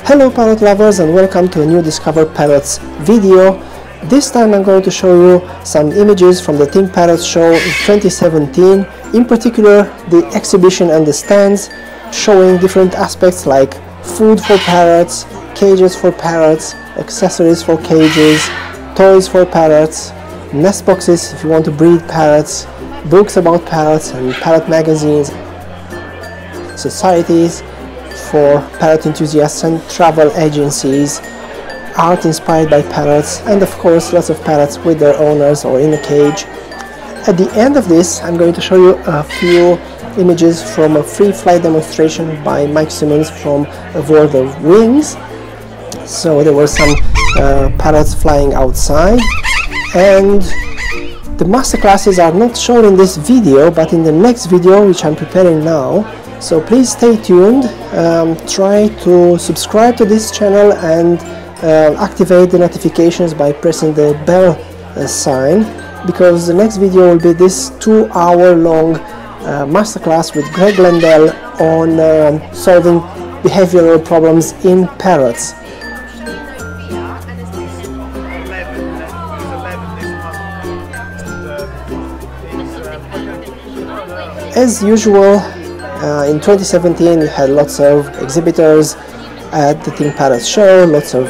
Hello parrot lovers, and welcome to a new Discover Parrots video. This time I'm going to show you some images from the Think Parrots show in 2017, in particular the exhibition and the stands showing different aspects like food for parrots, cages for parrots, accessories for cages, toys for parrots, nest boxes if you want to breed parrots, books about parrots and parrot magazines, societies for parrot enthusiasts and travel agencies, art inspired by parrots, and of course lots of parrots with their owners or in a cage. At the end of this I'm going to show you a few images from a free flight demonstration by Mike Simmons from A World of Wings. So there were some parrots flying outside, and the master classes are not shown in this video but in the next video which I'm preparing now. So please stay tuned, try to subscribe to this channel and activate the notifications by pressing the bell sign, because the next video will be this 2-hour-long masterclass with Greg Landell on solving behavioral problems in parrots. As usual, in 2017 we had lots of exhibitors at the Think Parrots show, lots of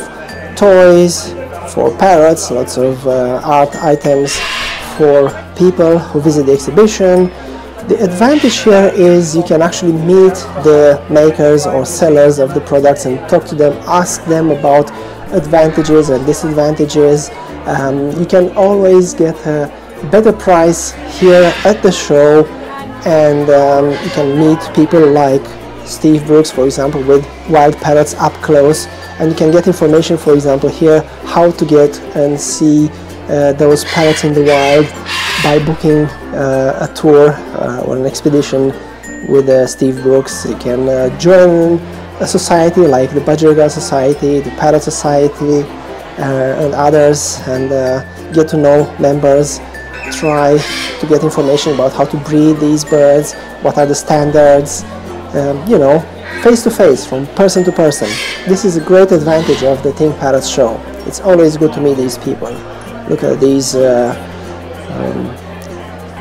toys for parrots, lots of art items for people who visit the exhibition. The advantage here is you can actually meet the makers or sellers of the products and talk to them, ask them about advantages and disadvantages. You can always get a better price here at the show, and you can meet people like Steve Brooks, for example, with wild parrots up close, and you can get information, for example, here how to get and see those parrots in the wild by booking a tour or an expedition with Steve Brooks. You can join a society like the Budgerigar Society, the Parrot Society, and others, and get to know members. Try to get information about how to breed these birds, what are the standards, you know, face to face, from person to person. This is a great advantage of the Think Parrots show. It's always good to meet these people. Look at these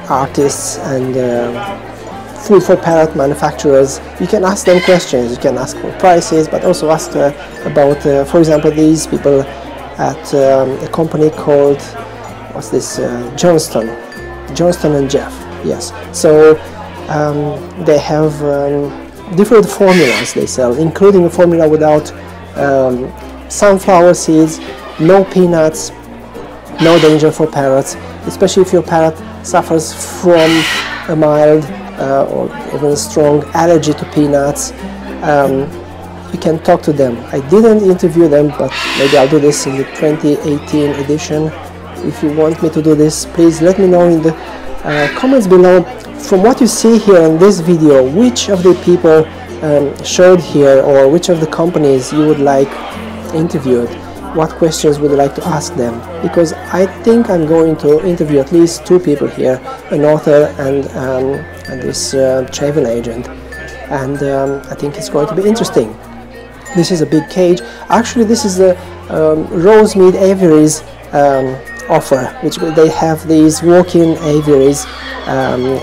artists and food for parrot manufacturers. You can ask them questions, you can ask for prices, but also ask about, for example, these people at a company called, what's this, Johnston and Jeff, yes. So they have different formulas they sell, including a formula without sunflower seeds, no peanuts, no danger for parrots, especially if your parrot suffers from a mild or even strong allergy to peanuts. You can talk to them. I didn't interview them, but maybe I'll do this in the 2018 edition. If you want me to do this, please let me know in the comments below. From what you see here in this video, which of the people showed here, or which of the companies you would like interviewed? What questions would you like to ask them? Because I think I'm going to interview at least 2 people here, an author and this travel agent, and I think it's going to be interesting. This is a big cage. Actually, this is the Rosemead Aviaries offer, which they have these walk-in aviaries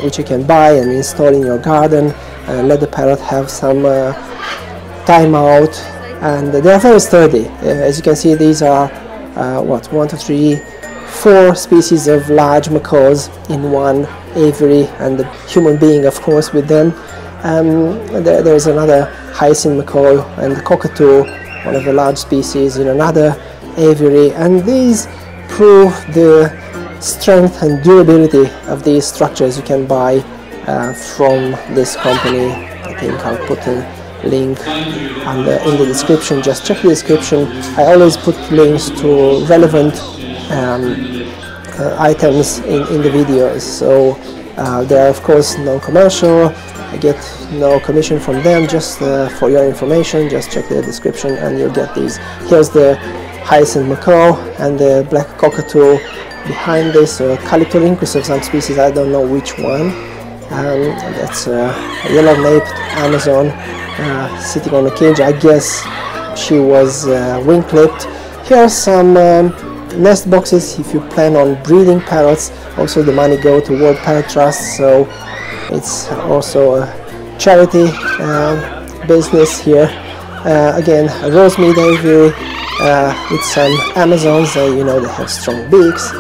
which you can buy and install in your garden, let the parrot have some time out, and they are very sturdy. As you can see, these are 1, 2, 3, 4 species of large macaws in one aviary, and the human being, of course, with them. There's another hyacinth macaw and the cockatoo, one of the large species, in another aviary, and these prove the strength and durability of these structures you can buy from this company. I think I'll put a link in the description. Just check the description. I always put links to relevant items in the videos. So they are of course non-commercial. I get no commission from them, just for your information. Just check the description and you'll get these. Here's the hyacinth macaw and the black cockatoo. Behind this Calyptorhynchus of some species, I don't know which one. That's a yellow-naped Amazon sitting on a cage. I guess she was wing clipped. Here are some nest boxes if you plan on breeding parrots. Also the money go to World Parrot Trust, so it's also a charity business here. Again, a rosemead aviary with some Amazons, you know they have strong beaks.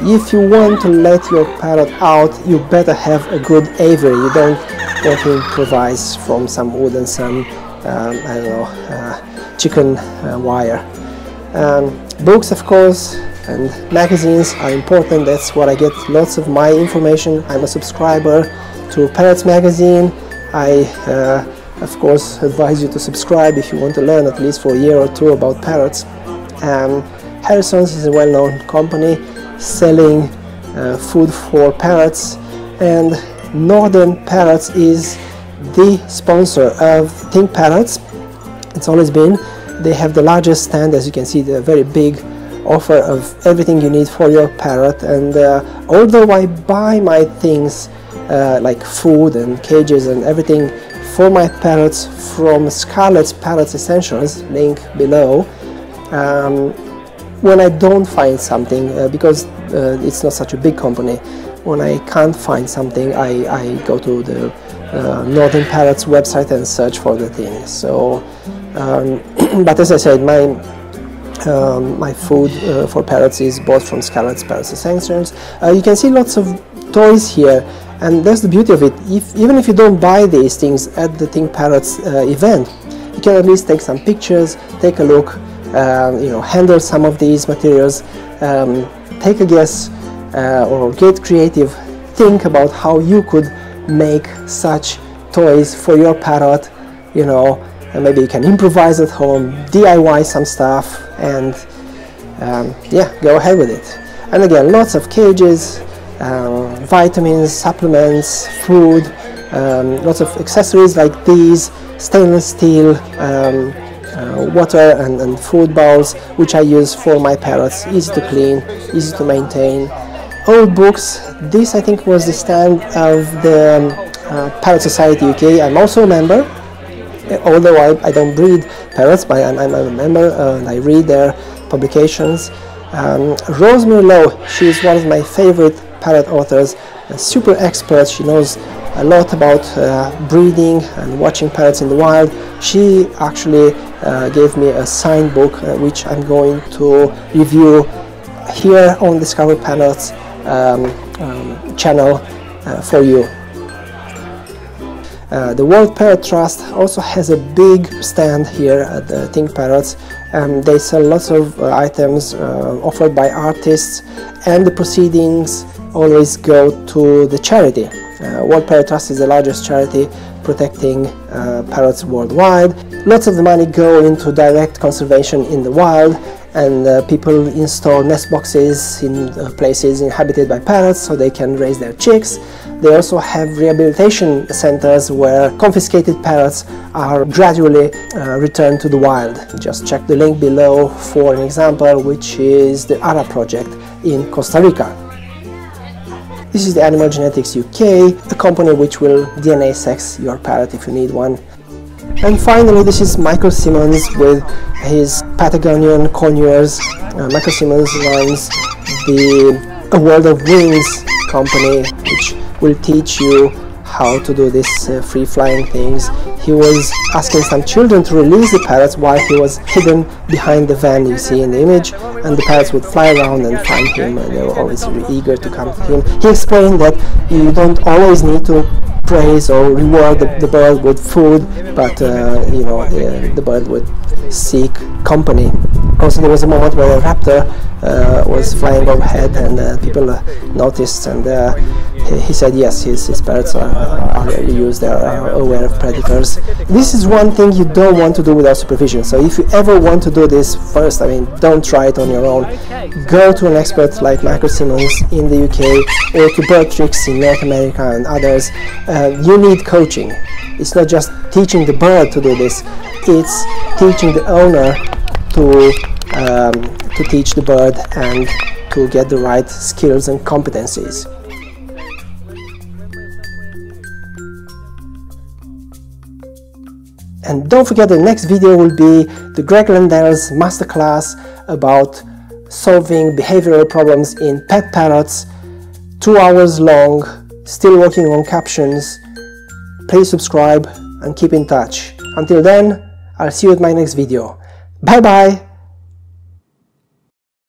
If you want to let your parrot out, you better have a good aviary. You don't want to improvise from some wood and some, I don't know, chicken wire. Books, of course, and magazines are important. That's what I get lots of my information. I'm a subscriber to Parrots magazine. I, of course, advise you to subscribe if you want to learn at least for a year or two about parrots. Harrison's is a well-known company selling food for parrots, and Northern Parrots is the sponsor of Think Parrots. It's always been. They have the largest stand, as you can see, the very big offer of everything you need for your parrot. And although I buy my things like food and cages and everything for my parrots from Scarlett's Parrots Essentials, link below, when I don't find something, because it's not such a big company, when I can't find something, I go to the Northern Parrots website and search for the thing. So, but as I said, my food for parrots is bought from Scarlett's Parrots Essentials. You can see lots of toys here, and that's the beauty of it. Even if you don't buy these things at the Think Parrots event, you can at least take some pictures, take a look, you know, handle some of these materials, take a guess or get creative, think about how you could make such toys for your parrot, you know, and maybe you can improvise at home, DIY some stuff, and yeah, go ahead with it. And again, lots of cages, vitamins, supplements, food, lots of accessories like these, stainless steel, water and food bowls, which I use for my parrots. Easy to clean, easy to maintain. Old books. This I think was the stand of the Parrot Society UK. I'm also a member, although I don't breed parrots, but I'm a member and I read their publications. Rosemary Lowe, she's one of my favorite parrot authors, a super expert. She knows a lot about breeding and watching parrots in the wild. She actually gave me a signed book which I'm going to review here on Discover Parrots channel for you. The World Parrot Trust also has a big stand here at the Think Parrots. They sell lots of items offered by artists, and the proceedings always go to the charity. World Parrot Trust is the largest charity protecting parrots worldwide. Lots of the money go into direct conservation in the wild, and people install nest boxes in places inhabited by parrots so they can raise their chicks. They also have rehabilitation centers where confiscated parrots are gradually returned to the wild. Just check the link below for an example, which is the ARA project in Costa Rica. This is the Animal Genetics UK, a company which will DNA sex your parrot if you need one. And finally, this is Michael Simmons with his Patagonian conures. Michael Simmons runs the A World of Wings company, which will teach you how to do this free-flying things. He was asking some children to release the parrots while he was hidden behind the van you see in the image, and the parrots would fly around and find him, and they were always really eager to come to him. He explained that you don't always need to praise or reward the bird with food, but you know, the bird would seek company. Also, there was a moment where a raptor was flying overhead, and people noticed, and he said yes, his parrots are used, they are aware of predators. This is one thing you don't want to do without supervision, so if you ever want to do this, first, I mean, don't try it on your own. Go to an expert like Michael Simmons in the UK, or to Bird Tricks in North America and others. You need coaching. It's not just teaching the bird to do this, it's teaching the owner to teach the bird and to get the right skills and competencies. And don't forget the next video will be the Greg Landel's masterclass about solving behavioral problems in pet parrots, 2 hours long, still working on captions. Please subscribe and keep in touch. Until then, I'll see you at my next video. Bye bye!